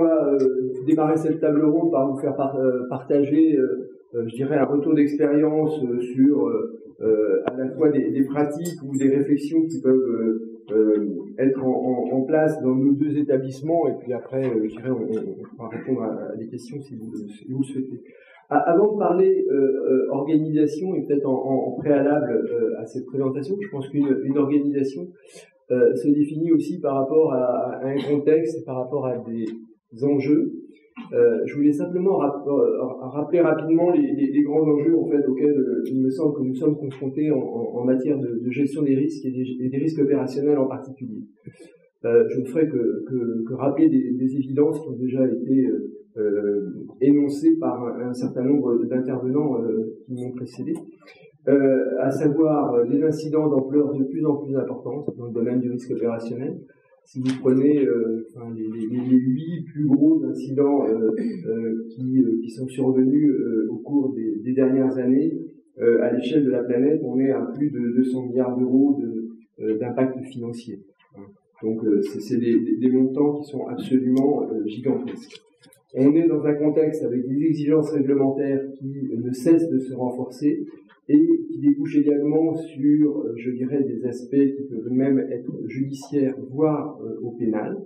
fois démarrer cette table ronde par vous faire partager, je dirais, un retour d'expérience sur à la fois des pratiques ou des réflexions qui peuvent être en place dans nos deux établissements, et puis après, je dirais, on pourra répondre à des questions si vous le souhaitez. Avant de parler organisation, et peut-être en préalable à cette présentation, je pense qu'une organisation se définit aussi par rapport à un contexte et par rapport à des enjeux. Je voulais simplement rappeler rapidement les grands enjeux en fait, auxquels il me semble que nous sommes confrontés en matière de gestion des risques et des risques opérationnels en particulier. Je ne ferai que rappeler des évidences qui ont déjà été énoncées par un certain nombre d'intervenants qui m'ont précédé, à savoir des incidents d'ampleur de plus en plus importante dans le domaine du risque opérationnel. Si vous prenez les 8 plus gros incidents qui sont survenus au cours des dernières années, à l'échelle de la planète, on est à plus de 200 milliards d'euros d'impact financier. Donc c'est des montants qui sont absolument gigantesques. On est dans un contexte avec des exigences réglementaires qui ne cessent de se renforcer et qui débouchent également sur, je dirais, des aspects qui peuvent même être judiciaires, voire au pénal.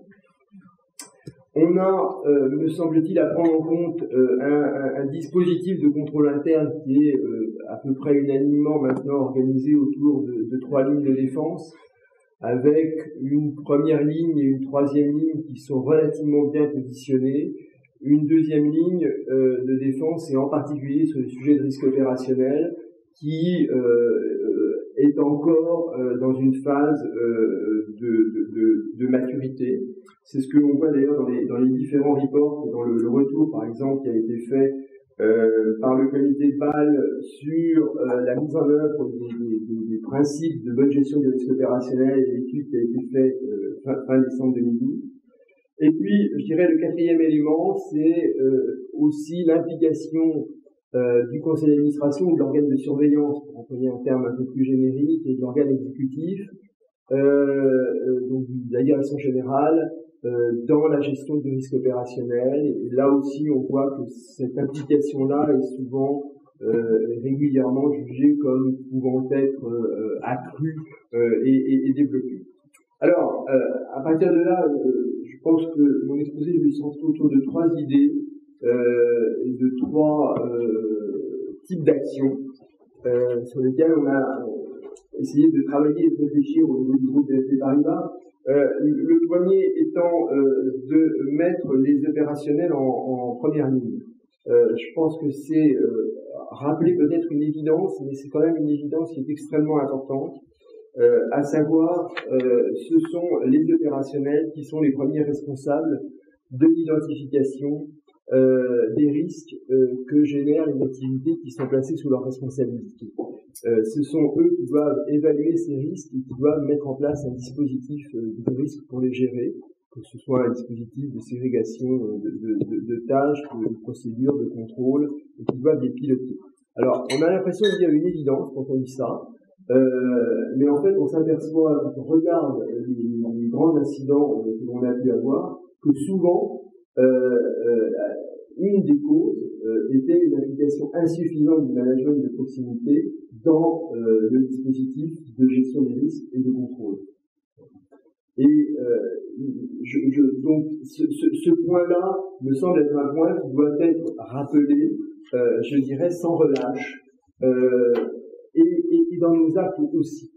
On a, me semble-t-il, à prendre en compte un dispositif de contrôle interne qui est à peu près unanimement maintenant organisé autour de 3 lignes de défense, avec une première ligne et une troisième ligne qui sont relativement bien positionnées, une deuxième ligne de défense, et en particulier sur les sujets de risque opérationnel, qui est encore dans une phase de maturité. C'est ce que l'on voit d'ailleurs dans les différents reports et dans le retour, par exemple, qui a été fait par le comité de Bâle sur la mise en œuvre des principes de bonne gestion des risques opérationnels, et l'étude qui a été faite fin décembre 2012. Et puis, je dirais, le quatrième élément, c'est aussi l'implication du conseil d'administration ou de l'organe de surveillance, pour employer un terme un peu plus générique, et de l'organe exécutif, donc de la direction générale, dans la gestion du risque opérationnel. Et là aussi, on voit que cette implication-là est souvent régulièrement jugée comme pouvant être accrue et développée. Alors, à partir de là, je pense que mon exposé je vais se centrer autour de 3 idées et de 3 types d'actions sur lesquelles on a essayé de travailler et de réfléchir au niveau du groupe BNP Paribas. Le premier étant de mettre les opérationnels en première ligne. Je pense que c'est rappeler peut-être une évidence, mais c'est quand même une évidence qui est extrêmement importante. À savoir, ce sont les opérationnels qui sont les premiers responsables de l'identification des risques que génèrent les activités qui sont placées sous leur responsabilité. Ce sont eux qui doivent évaluer ces risques et qui doivent mettre en place un dispositif de risque pour les gérer, que ce soit un dispositif de ségrégation de tâches, de procédures, de contrôle, et qui doivent les piloter. Alors, on a l'impression qu'il y a une évidence quand on dit ça, mais en fait, on s'aperçoit, quand on regarde les grands incidents que l'on a pu avoir, que souvent, une des causes était une application insuffisante du management de proximité dans le dispositif de gestion des risques et de contrôle. Et donc, ce point-là me semble être un point qui doit être rappelé, je dirais, sans relâche, et dans nos actes aussi.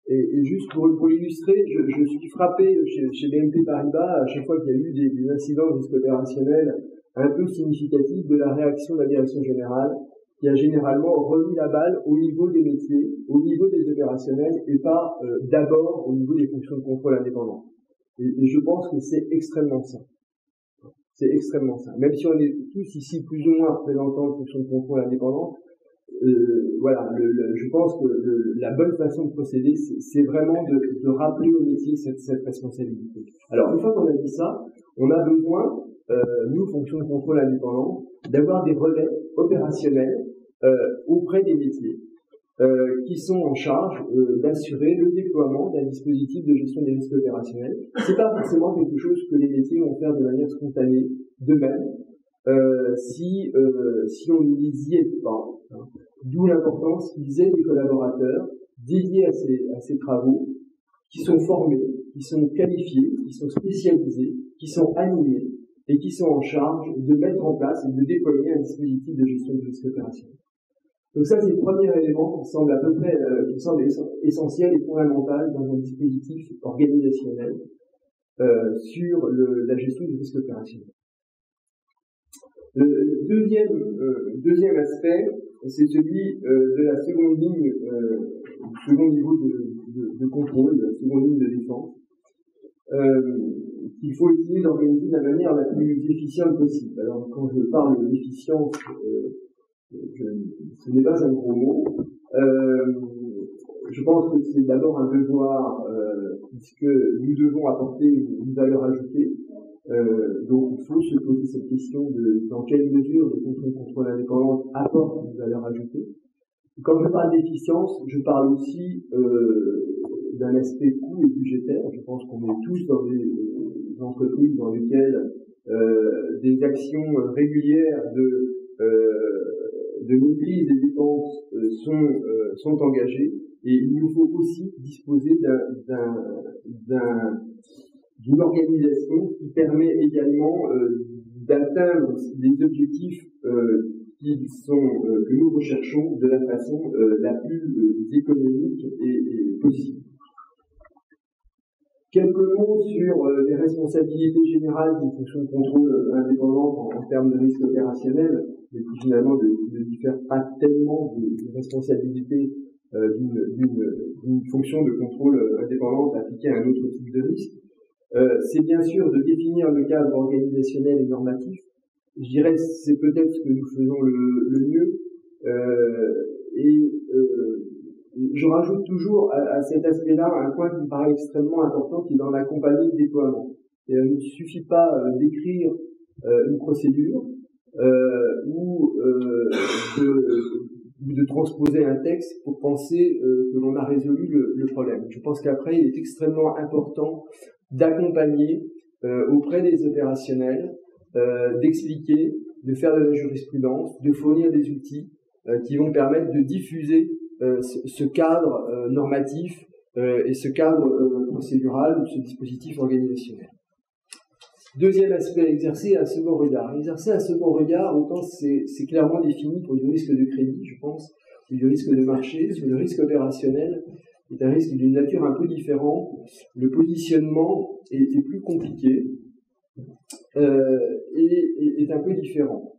Et juste pour l'illustrer, je suis frappé chez BNP Paribas, à chaque fois qu'il y a eu des incidents de risque opérationnel un peu significatifs, de la réaction de la direction générale, qui a généralement remis la balle au niveau des métiers, au niveau des opérationnels, et pas d'abord au niveau des fonctions de contrôle indépendantes. Et je pense que c'est extrêmement sain. C'est extrêmement sain. Même si on est tous ici plus ou moins représentants de fonctions de contrôle indépendantes, voilà, je pense que la bonne façon de procéder, c'est vraiment de rappeler au métier cette responsabilité. Alors, une fois qu'on a dit ça, on a besoin, nous, fonctions de contrôle indépendants, d'avoir des relais opérationnels auprès des métiers. qui sont en charge d'assurer le déploiement d'un dispositif de gestion des risques opérationnels. C'est pas forcément quelque chose que les métiers vont faire de manière spontanée, d'eux-mêmes, si on ne les y aide pas. Hein. D'où l'importance qu'ils aient des collaborateurs dédiés à ces travaux, qui sont formés, qui sont qualifiés, qui sont spécialisés, qui sont animés et qui sont en charge de mettre en place et de déployer un dispositif de gestion du risque opérationnel. Donc ça, c'est le premier élément qui semble à peu près, qui semble essentiel et fondamental dans un dispositif organisationnel sur la gestion du risque opérationnel. Le deuxième aspect, c'est celui de la seconde ligne, second niveau de contrôle, de la seconde ligne de défense, qu'il faut essayer d'organiser de la manière la plus efficiente possible. Alors, quand je parle d'efficience, ce n'est pas un gros mot. Je pense que c'est d'abord un devoir, puisque nous devons apporter une valeur ajoutée. Donc il faut se poser cette question de dans quelle mesure le contrôle indépendant apporte une valeur ajoutée. Quand je parle d'efficience, je parle aussi d'un aspect coût et budgétaire. Je pense qu'on est tous dans des entreprises dans lesquelles des actions régulières de maîtrise des dépenses sont engagées, et il nous faut aussi disposer d'une organisation qui permet également d'atteindre les objectifs que nous recherchons de la façon la plus économique et possible. Quelques mots sur les responsabilités générales d'une fonction de contrôle indépendante en termes de risque opérationnel, mais qui finalement ne diffèrent pas tellement des responsabilités d'une fonction de contrôle indépendante appliquée à un autre type de risque. C'est bien sûr de définir le cadre organisationnel et normatif. Je dirais c'est peut-être ce que nous faisons le mieux. Je rajoute toujours à cet aspect-là un point qui me paraît extrêmement important, qui est dans la compagnie de déploiement. Il ne suffit pas d'écrire une procédure ou de transposer un texte pour penser que l'on a résolu le problème. Je pense qu'après, il est extrêmement important d'accompagner auprès des opérationnels, d'expliquer, de faire de la jurisprudence, de fournir des outils qui vont permettre de diffuser ce cadre normatif et ce cadre procédural ou ce dispositif organisationnel. Deuxième aspect, exercer un second regard. Exercer un second regard, autant c'est clairement défini pour du risque de crédit, je pense, ou du risque de marché. Sur le risque opérationnel, est un risque d'une nature un peu différente. Le positionnement est plus compliqué et est un peu différent.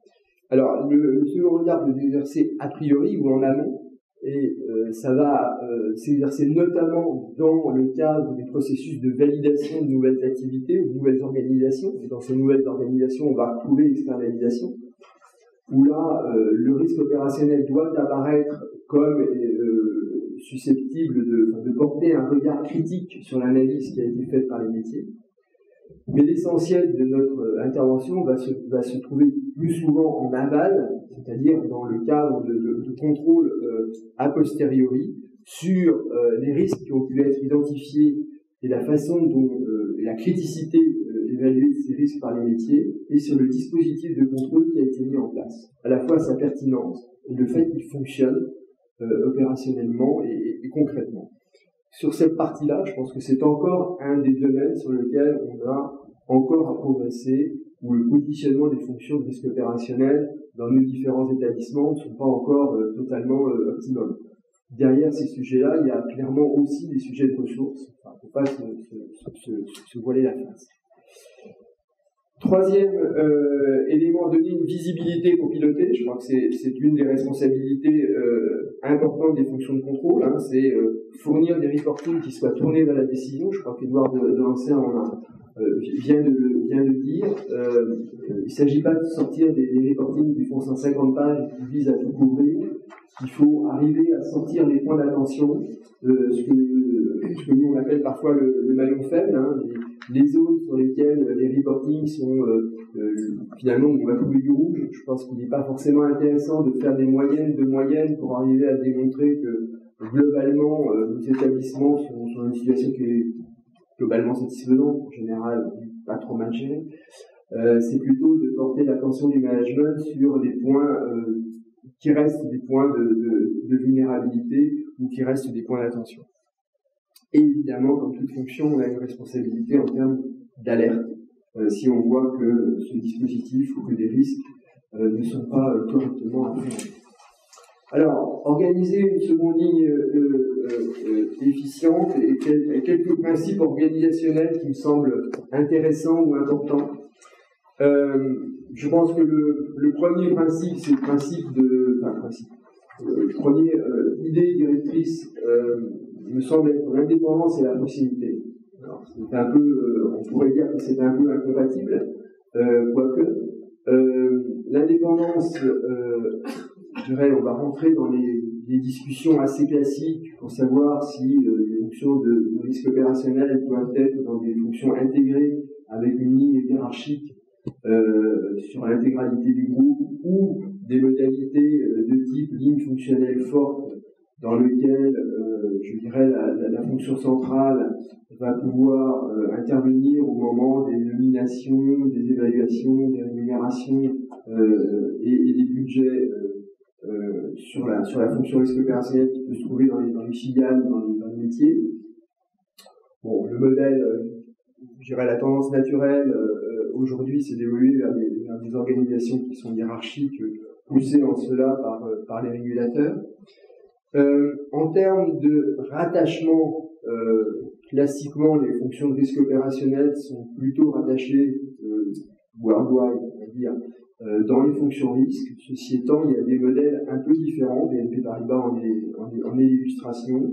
Alors, le second regard peut s'exercer a priori ou en amont, et ça va s'exercer notamment dans le cadre des processus de validation de nouvelles activités ou de nouvelles organisations. Et dans ces nouvelles organisations, on va retrouver l'externalisation, où là, le risque opérationnel doit apparaître comme susceptible de porter un regard critique sur l'analyse qui a été faite par les métiers. Mais l'essentiel de notre intervention va se trouver plus souvent en aval, c'est-à-dire dans le cadre de contrôle a posteriori sur les risques qui ont pu être identifiés et la façon dont la criticité évaluée de ces risques par les métiers, et sur le dispositif de contrôle qui a été mis en place, à la fois sa pertinence et le fait qu'il fonctionne opérationnellement et concrètement. Sur cette partie-là, je pense que c'est encore un des domaines sur lequel on a encore à progresser, où le positionnement des fonctions de risque opérationnel dans nos différents établissements ne sont pas encore totalement optimum. Derrière ces sujets-là, il y a clairement aussi des sujets de ressources. Enfin, il ne faut pas se voiler la face. Troisième élément, donner une visibilité pour piloter. Je crois que c'est une des responsabilités importantes des fonctions de contrôle. Hein, c'est fournir des reportings qui soient tournés vers la décision. Je crois qu'Edouard Delancer vient de le dire. Il ne s'agit pas de sortir des reportings qui font 150 pages et qui visent à tout couvrir. Il faut arriver à sortir les points d'attention, ce que nous on appelle parfois le maillon faible, hein, les zones sur lesquelles les reportings sont finalement finalement on va trouver du rouge. Je pense qu'il n'est pas forcément intéressant de faire des moyennes de moyennes pour arriver à démontrer que globalement nos établissements sont dans une situation qui est globalement satisfaisante, en général pas trop mal gérée. C'est plutôt de porter l'attention du management sur des points qui restent des points de vulnérabilité ou qui restent des points d'attention. Et évidemment, comme toute fonction, on a une responsabilité en termes d'alerte. Si on voit que ce dispositif ou que des risques ne sont pas correctement appréhendés. Alors, organiser une seconde ligne efficiente et quelques principes organisationnels qui me semblent intéressants ou importants. Je pense que le premier principe, c'est le principe le premier idée directrice me semble être l'indépendance et la proximité. Alors, c'est un peu, on pourrait dire que c'est un peu incompatible, quoique. L'indépendance, je dirais, on va rentrer dans des discussions assez classiques pour savoir si les fonctions de risque opérationnel doivent être dans des fonctions intégrées avec une ligne hiérarchique sur l'intégralité du groupe ou des modalités de type ligne fonctionnelle forte dans lequel, je dirais, la fonction centrale va pouvoir intervenir au moment des nominations, des évaluations, des rémunérations et des budgets sur la fonction risque opérationnel qui peut se trouver dans les filiales, dans les métiers. Bon, le modèle, je dirais, la tendance naturelle aujourd'hui, c'est d'évoluer vers des organisations qui sont hiérarchiques, poussées en cela par les régulateurs. En termes de rattachement, classiquement, les fonctions de risque opérationnel sont plutôt rattachées, voire doivent, on va dire, dans les fonctions risque. Ceci étant, il y a des modèles un peu différents. BNP Paribas en est l'illustration,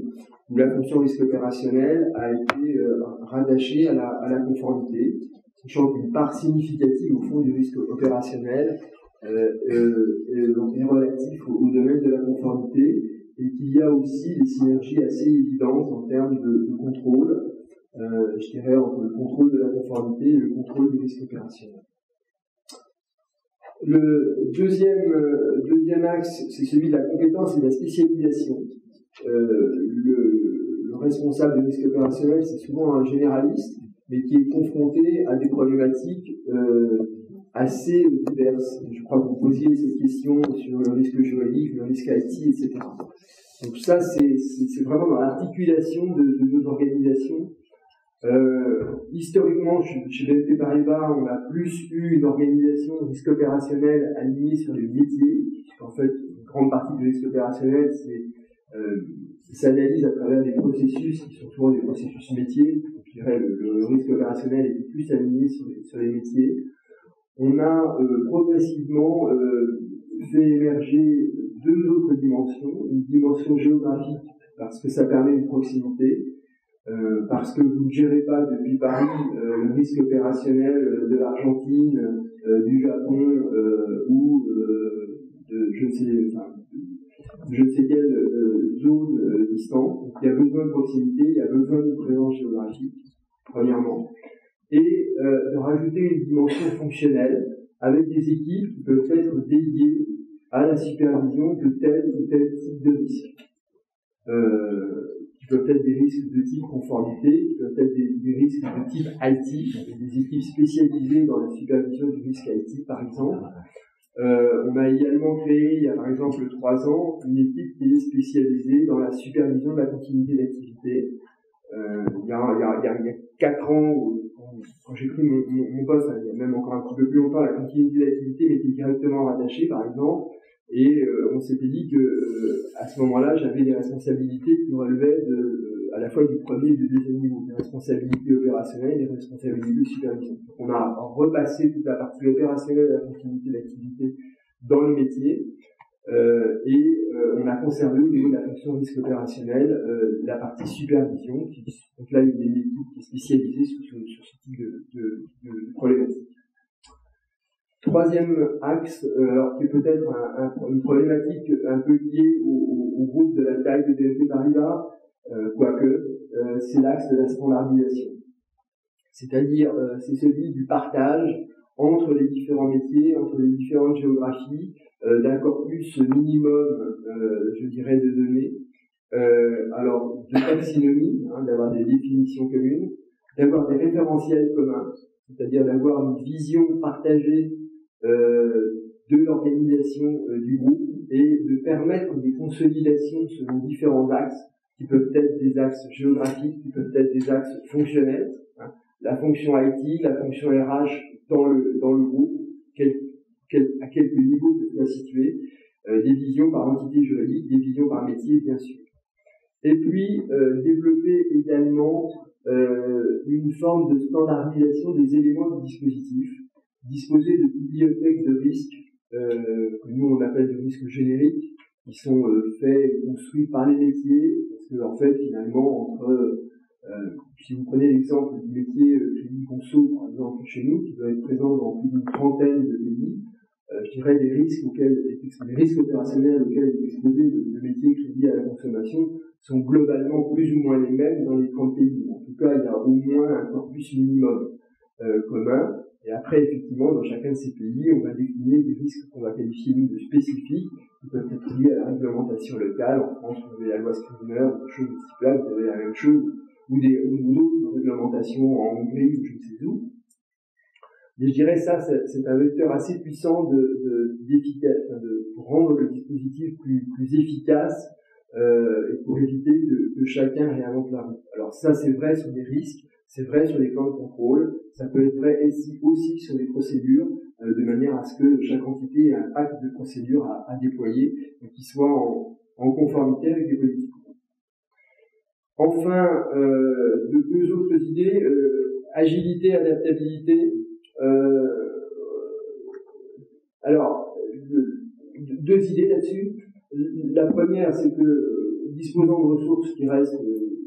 où la fonction risque opérationnel a été rattachée à la conformité, sachant qu'une part significative au fond du risque opérationnel est relative au domaine de la conformité, et qu'il y a aussi des synergies assez évidentes en termes de contrôle, je dirais, entre le contrôle de la conformité et le contrôle du risque opérationnel. Le deuxième axe, c'est celui de la compétence et de la spécialisation. Le responsable du risque opérationnel, c'est souvent un généraliste, mais qui est confronté à des problématiques assez diverses. Je crois que vous posiez cette question sur le risque juridique, le risque IT, etc. Donc ça, c'est vraiment dans l'articulation de nos organisations. Historiquement, chez BNP Paribas, on a plus eu une organisation de risque opérationnel alignée sur les métiers. En fait, une grande partie du risque opérationnel, s'analyse à travers des processus qui sont souvent des processus métiers. Je dirais le risque opérationnel était plus aligné sur les métiers. On a progressivement fait émerger deux autres dimensions. Une dimension géographique, parce que ça permet une proximité, parce que vous ne gérez pas depuis Paris le risque opérationnel de l'Argentine, du Japon ou de je ne sais quelle zone distante. Donc, il y a besoin de proximité, il y a besoin de présence géographique, premièrement, et de rajouter une dimension fonctionnelle avec des équipes qui peuvent être dédiées à la supervision de tel ou tel type de risque. Qui peuvent être des risques de type conformité, qui peuvent être des risques de type IT, avec des équipes spécialisées dans la supervision du risque IT, par exemple. On a également créé, il y a par exemple 3 ans, une équipe qui est spécialisée dans la supervision de la continuité d'activité. Il y a 4 ans, quand j'ai pris mon poste, il y a même encore un petit peu plus longtemps, la continuité d'activité m'était directement rattachée, par exemple. Et on s'était dit que à ce moment-là, j'avais des responsabilités qui relevaient à la fois du premier et du deuxième niveau, des responsabilités opérationnelles et des responsabilités de supervision. Donc, on a repassé toute la partie opérationnelle de la continuité d'activité dans le métier et on a conservé au niveau de la fonction risque opérationnel la partie supervision. Donc là, il y a une équipe qui est spécialisée sur ce type de problématique. Troisième axe, alors qui est peut-être une problématique un peu liée au groupe de la taille de BNP Paribas, quoique, c'est l'axe de la standardisation. C'est-à-dire, c'est celui du partage entre les différents métiers, entre les différentes géographies, d'un corpus minimum, je dirais, de données. Alors, de taxonomie, d'avoir des définitions communes, d'avoir des référentiels communs, c'est-à-dire d'avoir une vision partagée de l'organisation du groupe et de permettre des consolidations selon différents axes, qui peuvent être des axes géographiques, qui peuvent être des axes fonctionnels, la fonction IT, la fonction RH dans le groupe, à quelques niveaux que soit situé, des visions par entité juridique, des visions par métier, bien sûr. Et puis, développer également une forme de standardisation des éléments du dispositif, disposer de bibliothèques de risques, que nous on appelle de risques génériques, qui sont faits et construits par les métiers, parce que en fait, finalement, si vous prenez l'exemple du métier crédit conso, par exemple, chez nous, qui doit être présent dans plus d'une trentaine de pays, je dirais les risques opérationnels auxquels est exposé le métier crédit à la consommation sont globalement plus ou moins les mêmes dans les 30 pays. En tout cas, il y a au moins un corpus minimum commun. Et après, effectivement, dans chacun de ces pays, on va décliner des risques qu'on va qualifier nous de spécifiques, qui peuvent être liés à la réglementation locale. En France, vous avez la loi Scrivener, des choses de ce type-là, vous avez la même chose, ou d'autres réglementations en Hongrie ou je ne sais où. Mais je dirais ça, c'est un vecteur assez puissant pour rendre le dispositif plus efficace et pour éviter que chacun réinvente la roue. Alors ça, c'est vrai sur les risques, c'est vrai sur les plans de contrôle, ça peut être vrai aussi sur les procédures, de manière à ce que chaque entité ait un acte de procédure à déployer et qui soit en conformité avec les politiques. Enfin, deux autres idées, agilité, adaptabilité. Alors, deux idées là-dessus. La première, c'est que disposant de ressources qui restent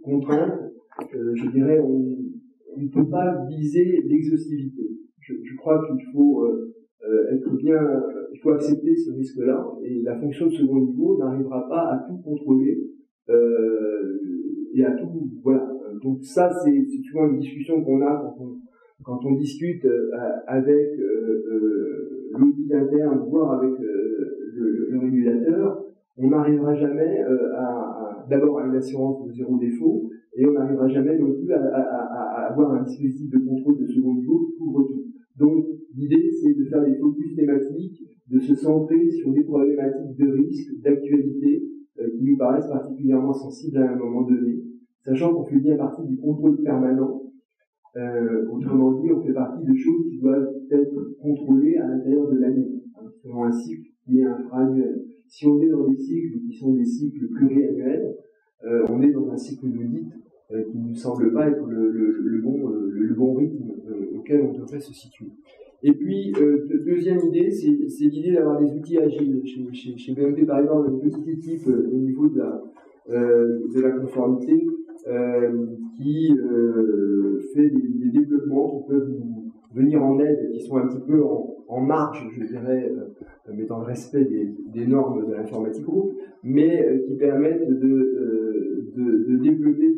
contraintes, je dirais, on ne peut pas viser l'exhaustivité. Je crois qu'il faut il faut accepter ce risque-là, et la fonction de second niveau n'arrivera pas à tout contrôler et à tout, voilà. Donc ça, c'est souvent une discussion qu'on a quand on discute avec l'audit interne, voire avec le régulateur. On n'arrivera jamais d'abord à une assurance de zéro défaut, et on n'arrivera jamais non plus à avoir un dispositif de contrôle de second niveau qui couvre tout. Donc l'idée, c'est de faire des focus thématiques, de se centrer sur des problématiques de risque, d'actualité, qui nous paraissent particulièrement sensibles à un moment donné, sachant qu'on fait bien partie du contrôle permanent. Autrement dit, on fait partie de choses qui doivent être contrôlées à l'intérieur de l'année, selon un cycle qui est infra-annuel. Si on est dans des cycles qui sont des cycles pluriannuels, on est dans un cycle d'audit qui ne nous semble pas être le bon rythme auquel on devrait se situer. Et puis, deuxième idée, c'est l'idée d'avoir des outils agiles. Chez BNP Paribas, on a une petite équipe au niveau de la conformité qui fait des développements qui peuvent nous venir en aide, qui sont un petit peu en marge, je dirais, mais dans le respect des normes de l'informatique groupe, mais qui permettent de développer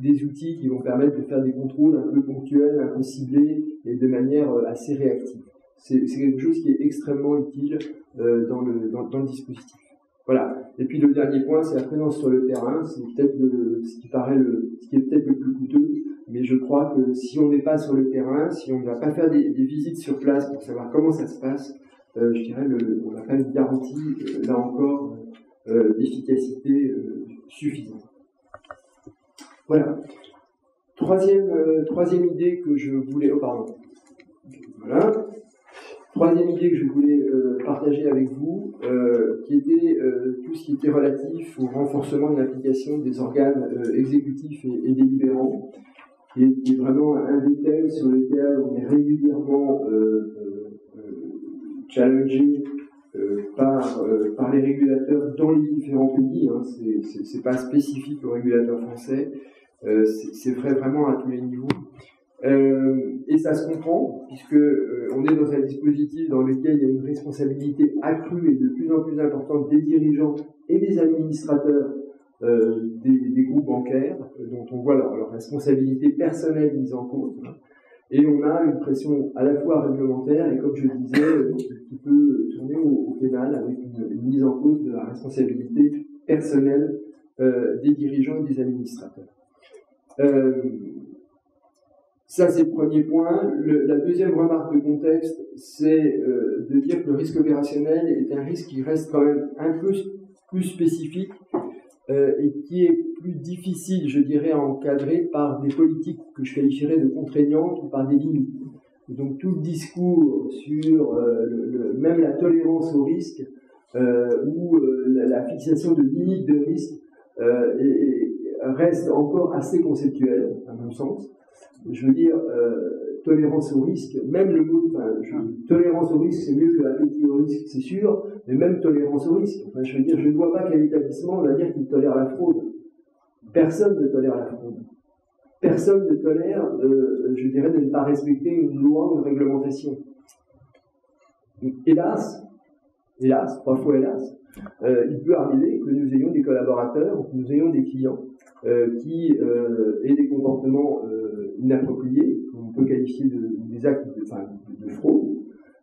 des outils qui vont permettre de faire des contrôles un peu ponctuels, un peu ciblés et de manière assez réactive. C'est quelque chose qui est extrêmement utile dans le dispositif. Voilà. Et puis le dernier point, c'est la présence sur le terrain. C'est peut-être ce qui est peut-être le plus coûteux, mais je crois que si on n'est pas sur le terrain, si on ne va pas faire des visites sur place pour savoir comment ça se passe, je dirais on n'a pas une garantie, là encore, d'efficacité suffisante. Voilà. Troisième idée que je voulais... Oh, pardon. Voilà. Troisième idée que je voulais partager avec vous, qui était tout ce qui était relatif au renforcement de l'application des organes exécutifs et délibérants, qui est vraiment un des thèmes sur lesquels on est régulièrement challengé par les régulateurs dans les différents pays. Hein. C'est pas spécifique aux régulateurs français, c'est vrai vraiment à tous les niveaux. Et ça se comprend, puisque on est dans un dispositif dans lequel il y a une responsabilité accrue et de plus en plus importante des dirigeants et des administrateurs des groupes bancaires, dont on voit leur responsabilité personnelle mise en cause. Hein. Et on a une pression à la fois réglementaire et, comme je le disais, qui peut tourner au pénal avec une mise en cause de la responsabilité personnelle des dirigeants et des administrateurs. Ça, c'est le premier point. La deuxième remarque de contexte, c'est de dire que le risque opérationnel est un risque qui reste quand même un peu plus spécifique et qui est plus difficile, je dirais, à encadrer par des politiques que je qualifierais de contraignantes ou par des limites. Donc tout le discours sur même la tolérance au risque ou la fixation de limites de risque reste encore assez conceptuel, à mon sens. Je veux dire, tolérance au risque, même le mot, tolérance au risque, c'est mieux que appétit au risque, c'est sûr, mais même tolérance au risque. Enfin, je veux dire, je ne vois pas quel établissement va dire qu'il tolère la fraude. Personne ne tolère la fraude. Personne ne tolère, je dirais, de ne pas respecter une loi ou une réglementation. Hélas, 3 fois hélas, il peut arriver que nous ayons des collaborateurs, que nous ayons des clients qui aient des comportements inappropriés, qu'on peut qualifier des actes de fraude.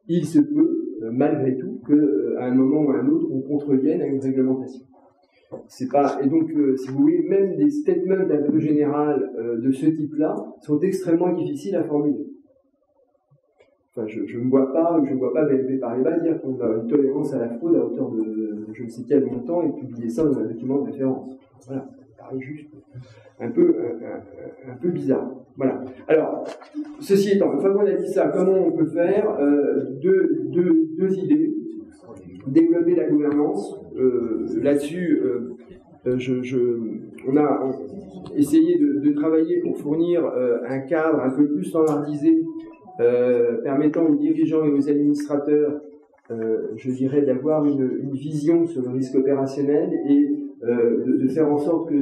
Il se peut, malgré tout, qu'à un moment ou à un autre, on contrevienne à une réglementation. Et donc, si vous voulez, même des statements un peu généraux de ce type-là sont extrêmement difficiles à formuler. Enfin, je ne vois pas BNP Paribas dire qu'on a une tolérance à la fraude à hauteur de je ne sais quel montant et publier ça dans un document de référence. Voilà, ça paraît juste un peu bizarre. Voilà. Alors, ceci étant, une fois qu'on a dit ça, comment on peut faire deux idées. Développer la gouvernance. Là-dessus, on a essayé de travailler pour fournir un cadre un peu plus standardisé permettant aux dirigeants et aux administrateurs, je dirais, d'avoir une vision sur le risque opérationnel et de faire en sorte que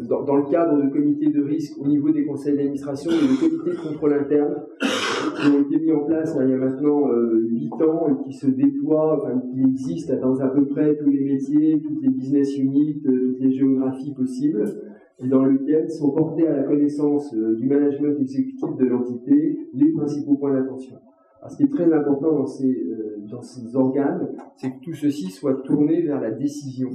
dans le cadre de comités de risque au niveau des conseils d'administration et de comités de contrôle interne qui ont été mis en place il y a maintenant 8 ans et qui se déploient, qui existent dans à peu près tous les métiers, toutes les business units, toutes les géographies possibles, et dans lequel sont portés à la connaissance du management exécutif de l'entité les principaux points d'attention. Alors, ce qui est très important dans ces organes, c'est que tout ceci soit tourné vers la décision.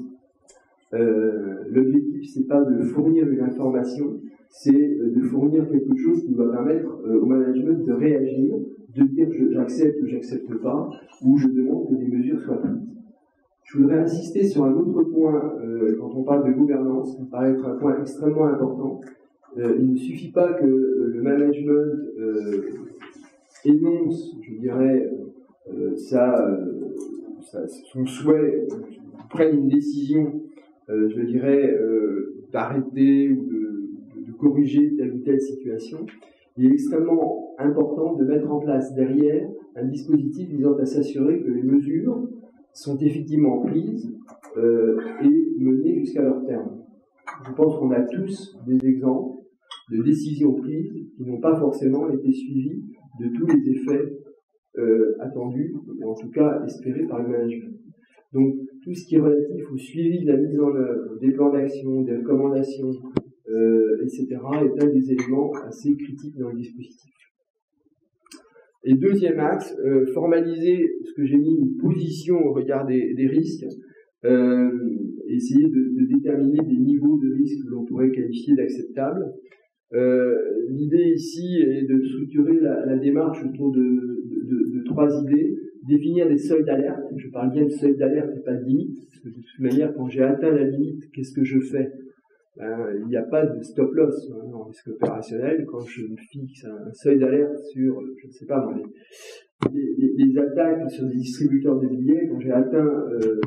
L'objectif, c'est pas de fournir une information, c'est de fournir quelque chose qui va permettre au management de réagir, de dire j'accepte ou j'accepte pas, ou je demande que des mesures soient prises. Je voudrais insister sur un autre point quand on parle de gouvernance, qui me paraît être un point extrêmement important. Il ne suffit pas que le management énonce, je dirais, son souhait, prenne une décision, je dirais, d'arrêter ou de corriger telle ou telle situation. Il est extrêmement important de mettre en place derrière un dispositif visant à s'assurer que les mesures sont effectivement prises et menées jusqu'à leur terme. Je pense qu'on a tous des exemples de décisions prises qui n'ont pas forcément été suivies de tous les effets attendus, ou en tout cas espérés par le management. Donc, tout ce qui est relatif au suivi de la mise en œuvre, des plans d'action, des recommandations, etc., est un des éléments assez critiques dans le dispositif. Et deuxième axe, formaliser ce que j'ai mis une position au regard des risques, essayer de déterminer des niveaux de risque que l'on pourrait qualifier d'acceptables. L'idée ici est de structurer la démarche autour de 3 idées. Définir des seuils d'alerte. Je parle bien de seuils d'alerte et pas de limite, parce que de toute manière, quand j'ai atteint la limite, qu'est-ce que je fais ? Il n'y a pas de stop loss en risque opérationnel. Quand je me fixe un seuil d'alerte sur, je ne sais pas moi, les attaques sur des distributeurs de billets, quand j'ai atteint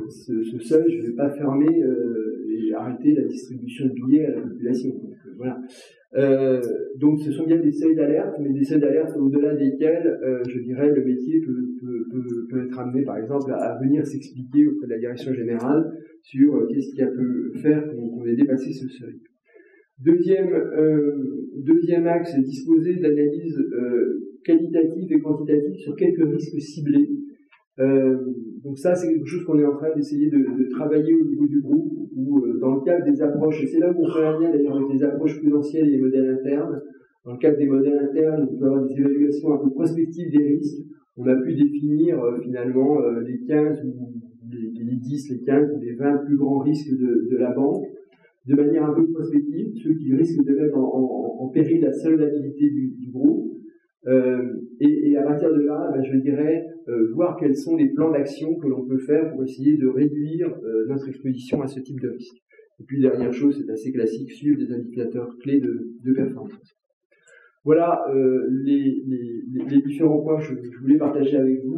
ce seuil, je ne vais pas fermer et arrêter la distribution de billets à la population. Donc, voilà. Donc ce sont bien des seuils d'alerte, mais des seuils d'alerte au-delà desquels, je dirais, le métier peut être amené, par exemple, à venir s'expliquer auprès de la direction générale sur qu'est-ce qui a pu faire qu'on ait dépassé ce seuil. Deuxième axe, c'est disposer d'analyses qualitatives et quantitatives sur quelques risques ciblés. Donc ça, c'est quelque chose qu'on est en train d'essayer de travailler au niveau du groupe, ou dans le cadre des approches, et c'est là où on fait un lien d'ailleurs avec les approches prudentielles et les modèles internes, dans le cadre des modèles internes, on peut avoir des évaluations un peu prospectives des risques. On a pu définir finalement les 15 ou les 10, les 15 ou les 20 plus grands risques de la banque, de manière un peu prospective, ceux qui risquent de mettre en péril la solvabilité du groupe. Et à partir de là, je dirais, voir quels sont les plans d'action que l'on peut faire pour essayer de réduire notre exposition à ce type de risque. Et puis, dernière chose, c'est assez classique, suivre des indicateurs clés de performance. Voilà les différents points que je voulais partager avec vous.